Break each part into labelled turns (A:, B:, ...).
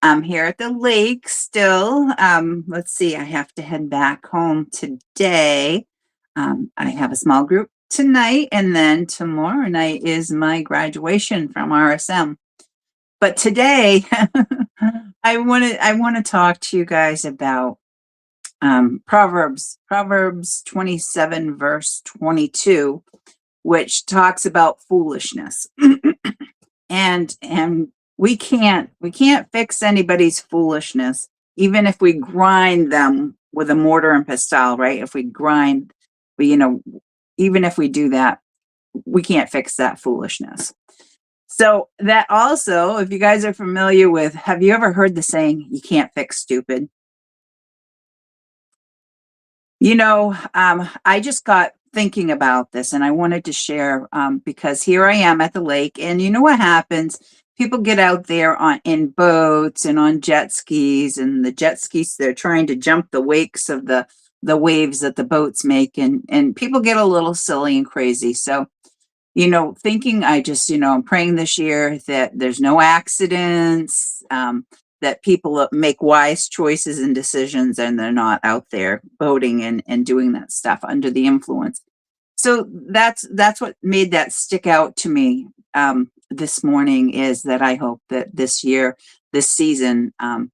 A: I'm here at the lake still. Let's see, I have to head back home today. I have a small group tonight, and then tomorrow night is my graduation from RSM. But today, I want to talk to you guys about Proverbs 27 verse 22, which talks about foolishness. And we can't fix anybody's foolishness, even if we grind them with a mortar and pestal, right? If we grind, we, even if we do that, we can't fix that foolishness. So that also, if you guys are familiar with, have you ever heard the saying, you can't fix stupid? I just got thinking about this and I wanted to share, because here I am at the lake, and you know what happens? People get out there in boats and on jet skis, and the jet skis, they're trying to jump the wakes of the waves that the boats make, and people get a little silly and crazy. So, thinking I'm praying this year that there's no accidents, that people make wise choices and decisions, and they're not out there boating and doing that stuff under the influence. So that's what made that stick out to me, this morning, is that I hope that this year, this season,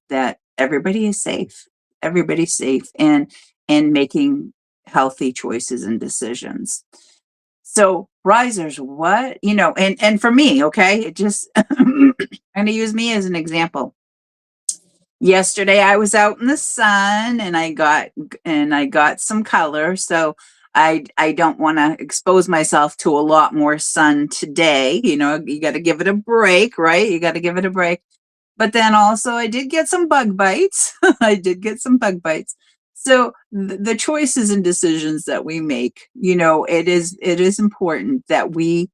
A: that everybody's safe and making healthy choices and decisions. So risers, what, and for me, okay, it just, I'm going to use me as an example. Yesterday I was out in the sun and I got some color. So I don't want to expose myself to a lot more sun today. You got to give it a break, right? You got to give it a break. But then also I did get some bug bites. I did get some bug bites. So the choices and decisions that we make, it is important that we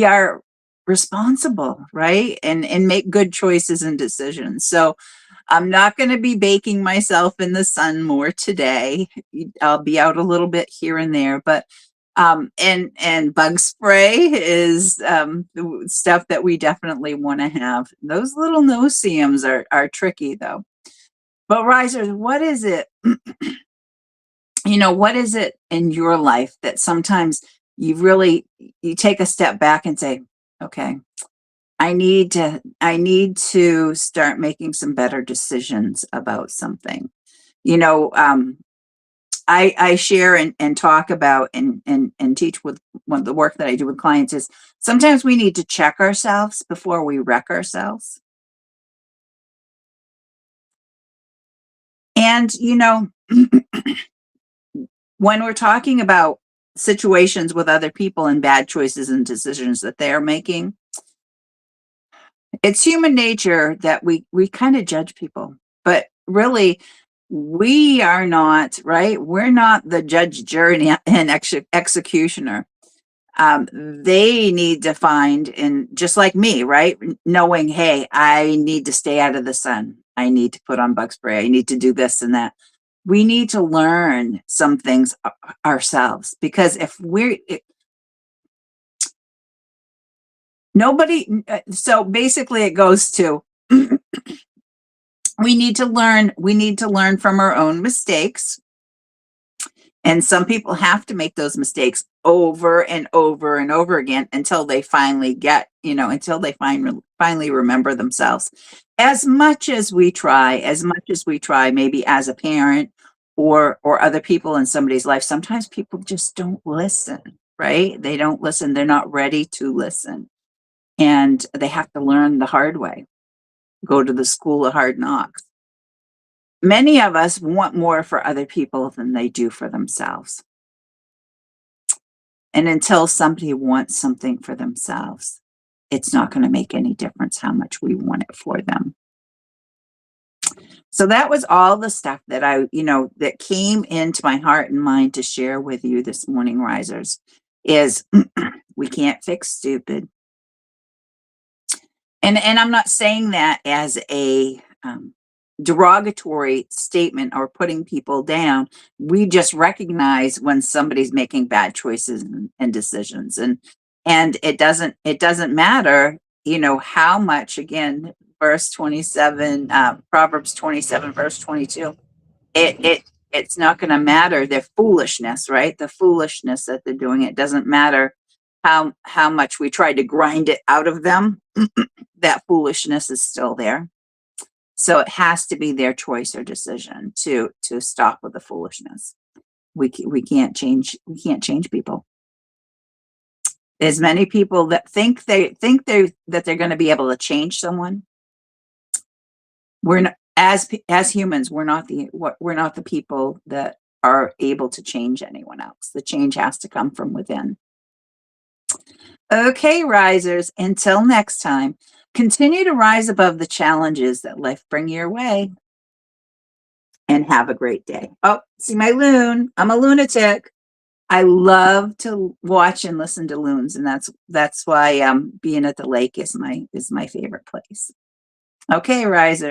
A: are responsible, right? And make good choices and decisions. So I'm not going to be baking myself in the sun more today. I'll be out a little bit here and there, but and bug spray is stuff that we definitely want to have. Those little no-see-ums are tricky though. But risers, what is it? What is it in your life that sometimes you take a step back and say, okay, I need to start making some better decisions about something. You know, I share and talk about and teach with one of the work that I do with clients is sometimes we need to check ourselves before we wreck ourselves. And, when we're talking about situations with other people and bad choices and decisions that they're making, it's human nature that we kind of judge people, but really we are not, right? We're not the judge, jury, and executioner. They need to find, and just like me, right? Knowing, hey, I need to stay out of the sun. I need to put on bug spray. I need to do this and that. We need to learn some things ourselves, because if nobody, so basically it goes to, we need to learn from our own mistakes. And some people have to make those mistakes over and over and over again until they finally finally remember themselves. As much as we try, maybe as a parent or other people in somebody's life, sometimes people just don't listen, right? They don't listen. They're not ready to listen. And they have to learn the hard way, go to the school of hard knocks. Many of us want more for other people than they do for themselves. And until somebody wants something for themselves, it's not going to make any difference how much we want it for them. So that was all the stuff that that came into my heart and mind to share with you this morning, risers, is we can't fix stupid. And I'm not saying that as a derogatory statement or putting people down. We just recognize when somebody's making bad choices and decisions, and it doesn't matter, how much, again, verse 27, Proverbs 27, verse 22. It's not going to matter their foolishness, right? The foolishness that they're doing. It doesn't matter how much we try to grind it out of them. That foolishness is still there. So it has to be their choice or decision to stop with the foolishness. We can't change people. There's many people that think they're going to be able to change someone. We're not, as humans, we're not the people that are able to change anyone else. The change has to come from within. Okay, risers, until next time, continue to rise above the challenges that life bring your way. And have a great day. Oh, see my loon. I'm a lunatic. I love to watch and listen to loons, and that's why being at the lake is my favorite place. Okay, risers.